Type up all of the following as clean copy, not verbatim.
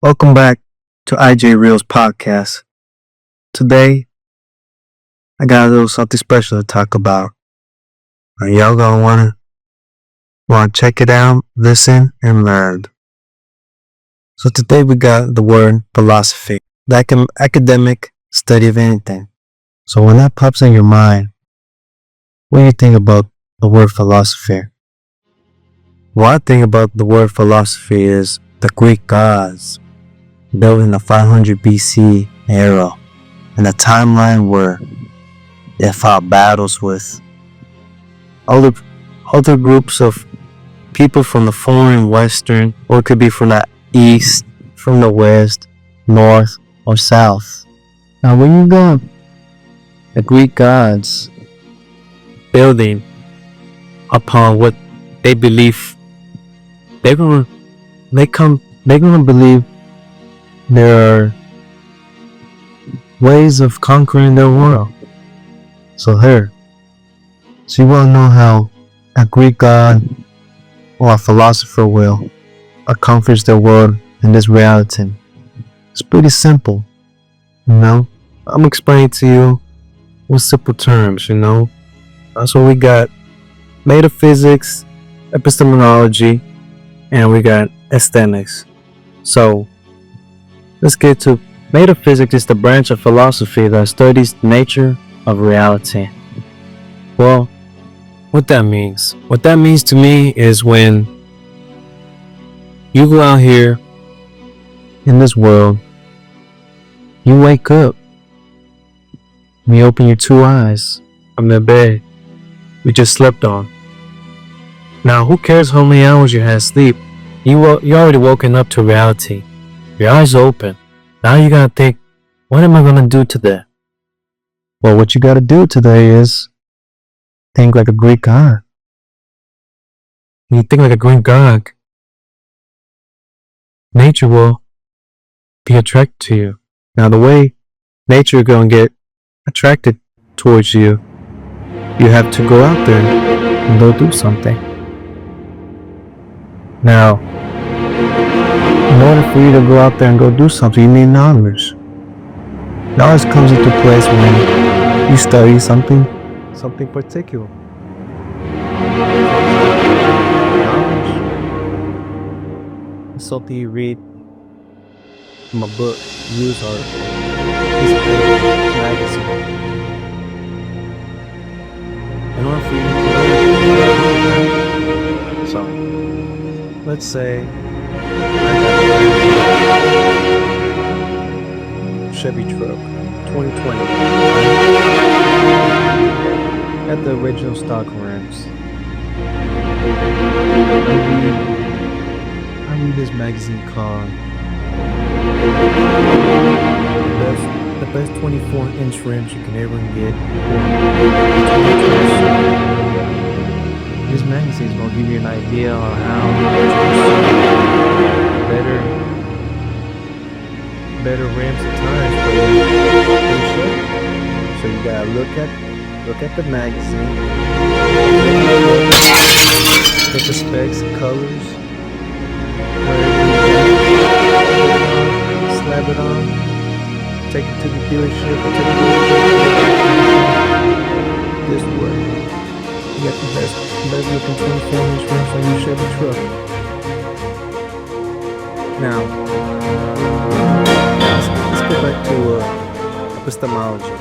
Welcome back to IJREAL's podcast. Today, I got a little something special to talk about. And y'all gonna wanna check it out, listen, and learn. So today we got the word philosophy, the academic study of anything. So when that pops in your mind, what do you think about the word philosophy? What I think about the word philosophy is the Greek gods built in the 500 BC era, in a timeline where they fought battles with other groups of people from the foreign western, or it could be from the east, from the west, north, or south. Now when you got the Greek gods building upon what they believe, they're gonna believe there are ways of conquering their world. So you wanna know how a Greek god or a philosopher will accomplish their world in this reality? It's pretty simple, I'm explaining to you with simple terms, That's what we got: metaphysics, epistemology, and we got aesthetics. So let's get to metaphysics. Is the branch of philosophy that studies the nature of reality. Well, what that means to me is when you go out here in this world, you wake up, and you open your two eyes from the bed you just slept on. Now, who cares how many hours you had sleep? You already woken up to reality. Your eyes open. Now you gotta think, what am I gonna do today? Well, what you gotta do today is think like a Greek god. When you think like a Greek god, nature will be attracted to you. Now, the way nature is gonna get attracted towards you, you have to go out there and go do something. Now, in order for you to go out there and go do something, you need knowledge. Knowledge comes into place when you study something particular. Knowledge is something you read from a book, news article, piece of paper, magazine. In order for you to learn, so let's say Chevy truck, 2020, at the original stock rims. I read this magazine called the best 24-inch rims you can ever get. This magazine is gonna give you an idea on how better rims and tires for you. So you gotta look at the magazine, look at the specs, colors, slap it on, take it to the dealership, this way. You got the best looking 24-inch rims on your Chevy truck. Now, let's go back to epistemology.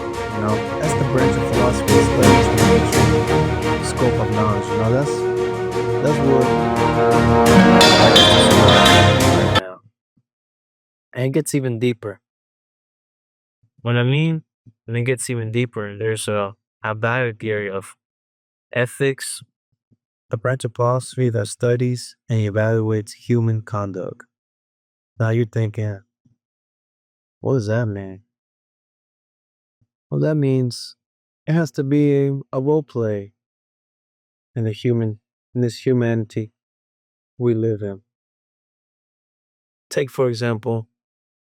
That's the branch of philosophy that studies the nature, scope of knowledge. That's what right now. And it gets even deeper. When it gets even deeper, there's a value theory of ethics, a branch of philosophy that studies and evaluates human conduct. Now you're thinking, what does that mean? Well, that means it has to be a role play in this humanity we live in. Take, for example,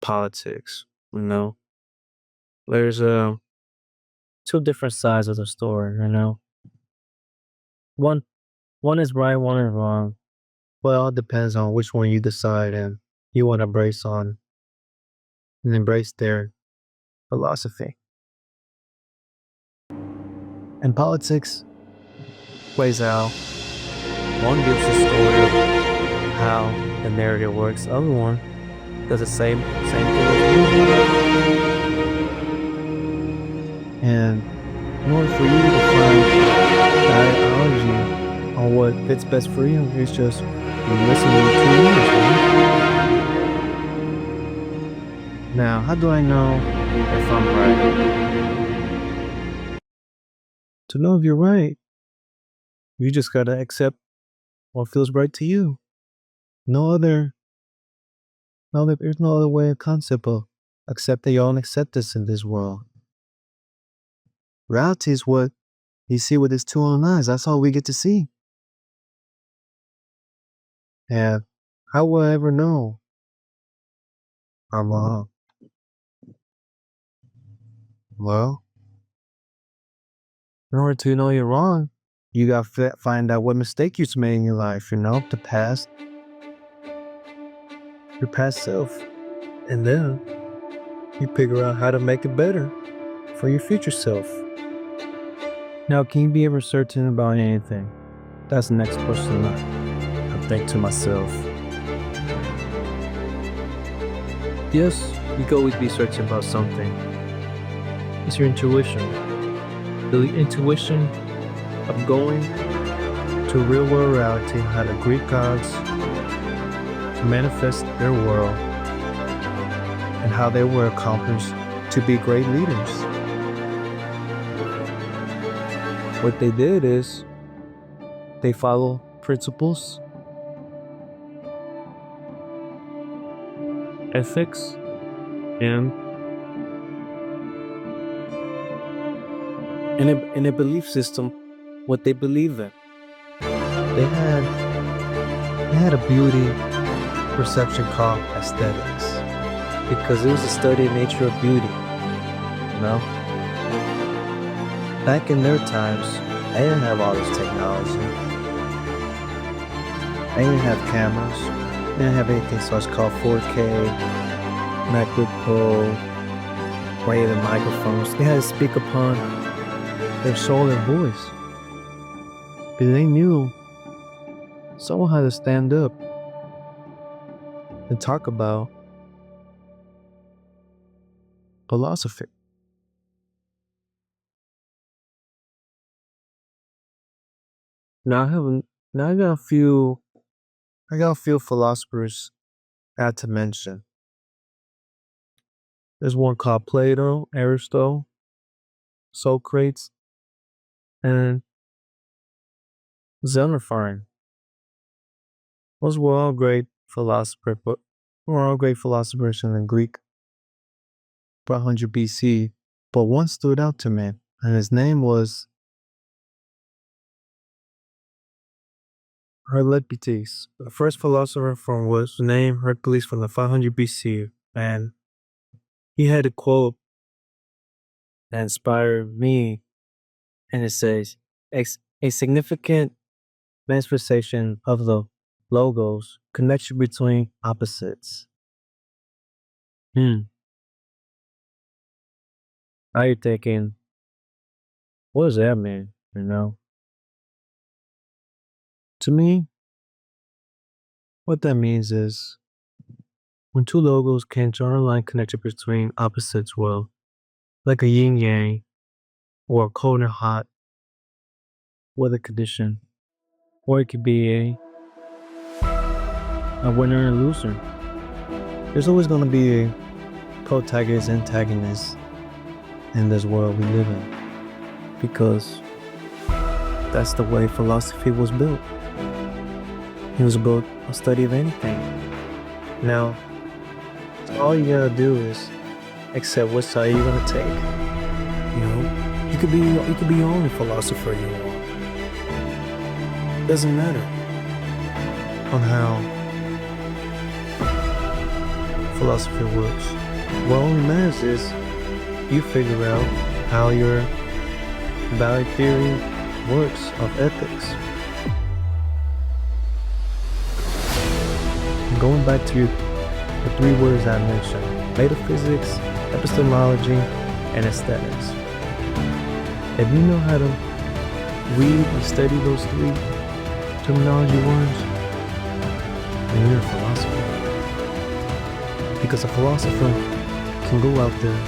politics. There's two different sides of the story. One is right, one is wrong. Well, it depends on which one you decide in. you want to embrace on and embrace their philosophy. And politics plays out. One gives a story of how the narrative works. The other one does the same thing as you. And in order for you to find the ideology on what fits best for you, it's just you listen to the 2 years, right? Now, how do I know if I'm right? To know if you're right, you just gotta accept what feels right to you. There's no other way of concept of accepting your own acceptance in this world. Reality is what you see with his 2 own eyes. That's all we get to see. And how will I ever know I'm wrong? Well, in order to know you're wrong, you gotta find out what mistake you made in your life, the past, your past self. And then you figure out how to make it better for your future self. Now, can you be ever certain about anything? That's the next question I think to myself. Yes, you can always be certain about something. It's your intuition. The intuition of going to real world reality, how the Greek gods to manifest their world and how they were accomplished to be great leaders. What they did is they follow principles, ethics, and in a belief system, what they believe in. They had a beauty perception called aesthetics because it was a study of nature of beauty. Back in their times, they didn't have all this technology. They didn't have cameras. They didn't have anything so it's called 4K, MacBook Pro, or even microphones. They had to speak upon their soul and voice. But they knew someone had to stand up and talk about philosophy. Now I got a few philosophers I had to mention. There's one called Plato, Aristotle, Socrates, and Xenophon. Those were all great philosophers, but were all great philosophers in the Greek 500 BC. But one stood out to me, and his name was Heraclitus. The first philosopher was named Hercules from the 500 BC, and he had a quote that inspired me, and it says, "A significant manifestation of the logos, connection between opposites." Now you're thinking, what does that mean? To me, what that means is when 2 logos can draw a line connection between opposites, well, like a yin yang, or a cold and hot weather condition, or it could be a winner and a loser. There's always going to be a protagonist, antagonist in this world we live in, because that's the way philosophy was built. It was built a study of anything. Now, all you gotta do is accept what side you're gonna take. You could be your own philosopher you want. Doesn't matter on how philosophy works. What only matters is you figure out how your valid theory works of ethics. Going back to the three words I mentioned: metaphysics, epistemology, and aesthetics. If you know how to read and study those three terminology words, then you're a philosopher. Because a philosopher can go out there,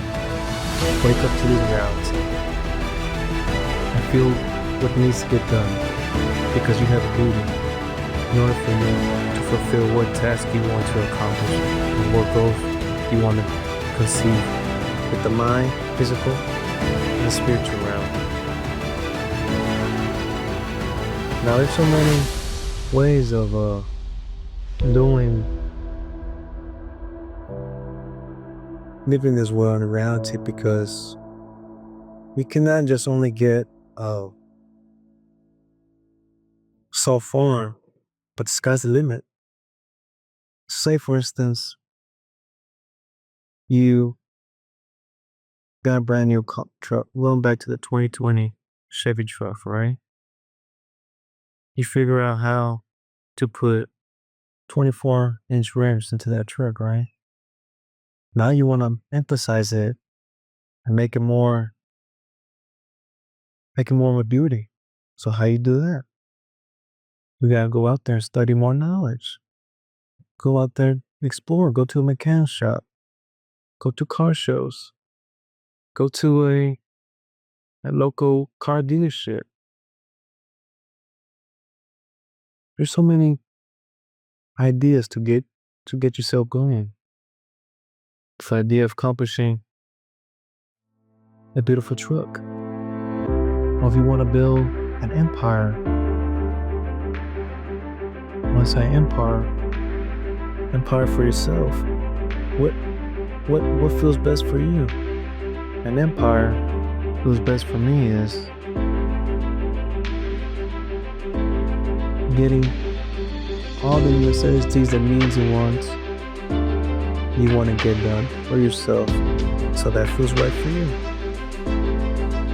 wake up to this reality, and feel what needs to get done, because you have a duty in order for you to fulfill what task you want to accomplish and what goals you want to conceive with the mind, physical, and the spiritual realm. Now, there's so many ways of living this world in reality, because we cannot just only get so far, but the sky's the limit. Say, for instance, you got a brand new truck, going back to the 2020 Chevy truck, right? You figure out how to put 24-inch rims into that truck, right? Now you want to emphasize it and make it more of a beauty. So how you do that? We gotta go out there and study more knowledge. Go out there, explore, go to a mechanic shop, go to car shows, go to a local car dealership. There's so many ideas to get yourself going. This idea of accomplishing a beautiful truck. Or if you want to build an empire, when I say empire for yourself. What feels best for you? An empire feels best for me is getting all the necessities that needs and wants you want to get done for yourself, so that feels right for you.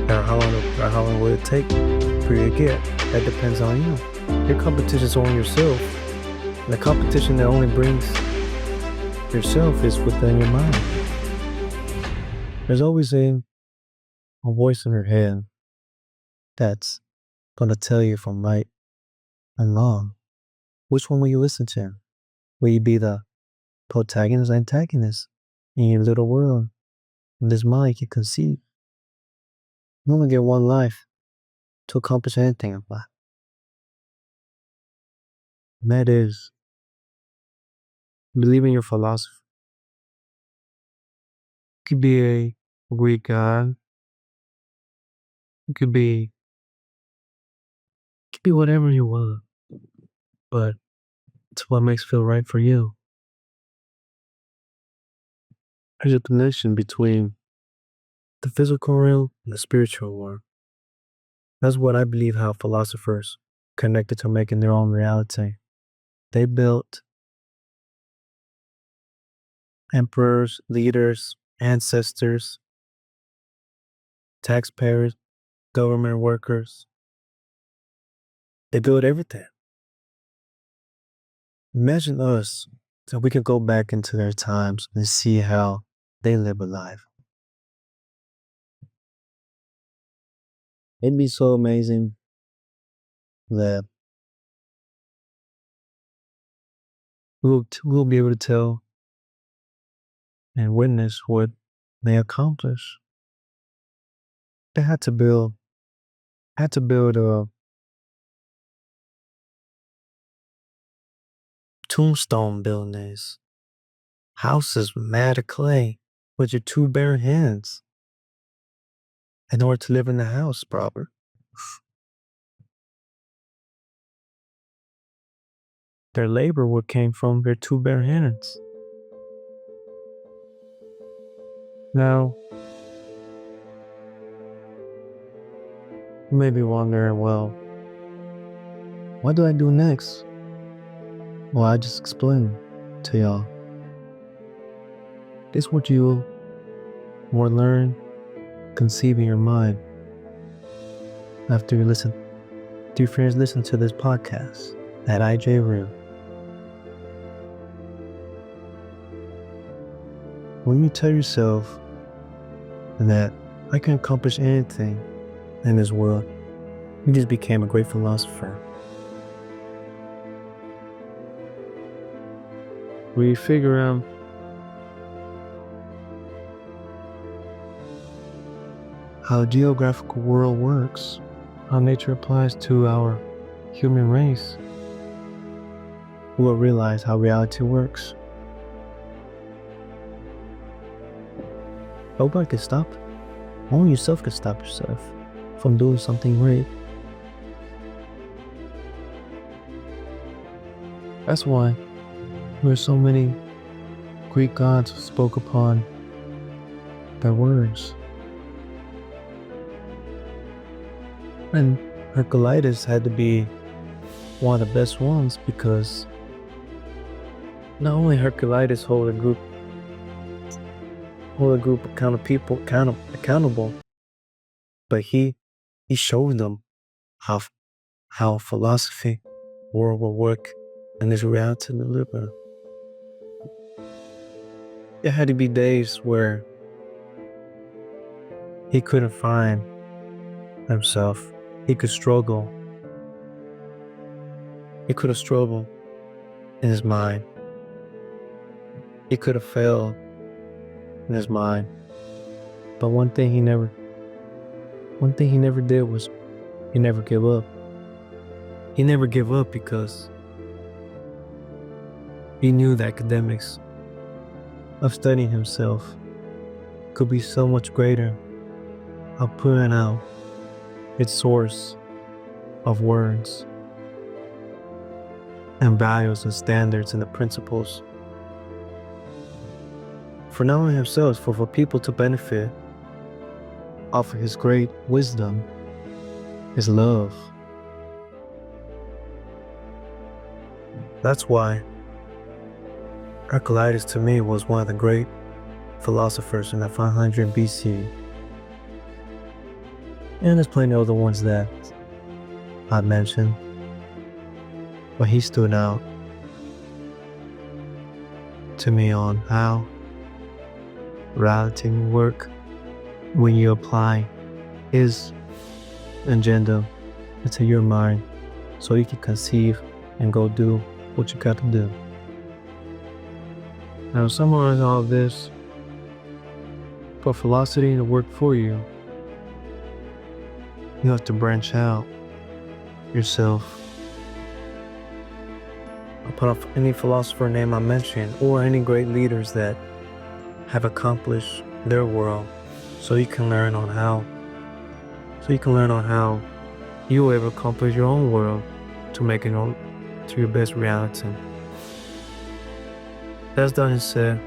Now, how long will it take for you to get? That depends on you. Your competition is on yourself. And the competition that only brings yourself is within your mind. There's always a voice in your head that's going to tell you from right and wrong. Which one will you listen to? Will you be the protagonist or antagonist in your little world, in this mind you conceive? You only get one life to accomplish anything in life. And that is, believe in your philosophy. You could be a Greek god. You could be whatever you want. But it's what makes feel right for you. There's a connection between the physical realm and the spiritual world. That's what I believe how philosophers connected to making their own reality. They built emperors, leaders, ancestors, taxpayers, government workers. They built everything. Imagine us, so we could go back into their times and see how they live a life. It'd be so amazing that we'll be able to tell and witness what they accomplished. They had to build tombstone buildings, houses made of clay with your two bare hands in order to live in the house proper. Their labor would came from their two bare hands. Now, you may be wondering, well, what do I do next? Well, I just explained to y'all. This is what you will learn, conceive in your mind after you listen, to your friends listen to this podcast at IJREAL. When you tell yourself that I can accomplish anything in this world, you just became a great philosopher. We figure out how geographical world works, how nature applies to our human race, we will realize how reality works. Nobody can stop. Only yourself can stop yourself from doing something great. That's why there are so many Greek gods who spoke upon their words. And Hercules had to be one of the best ones because not only Hercules hold a group of people accountable, but he showed them how philosophy, world will work, and this reality to deliver. There had to be days where he couldn't find himself. He could struggle. He could have struggled in his mind. He could have failed in his mind. But one thing he never did was he never gave up. He never gave up because he knew the academics of studying himself could be so much greater of putting out its source of words and values and standards and the principles for not only himself, for people to benefit off of his great wisdom, his love. That's why Hercules to me was one of the great philosophers in the 500 BC. And there's plenty of other ones that I mentioned, but he stood out to me on how reality will work when you apply his agenda into your mind so you can conceive and go do what you got to do. Now, to summarize all of this, for philosophy to work for you, you have to branch out yourself. I'll put up any philosopher name I mentioned or any great leaders that have accomplished their world so you can learn on how you will accomplish your own world to make it to your best reality. That's done and said.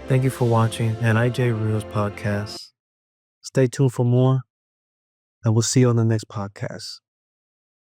Thank you for watching an IJREAL podcast. Stay tuned for more, and we'll see you on the next podcast.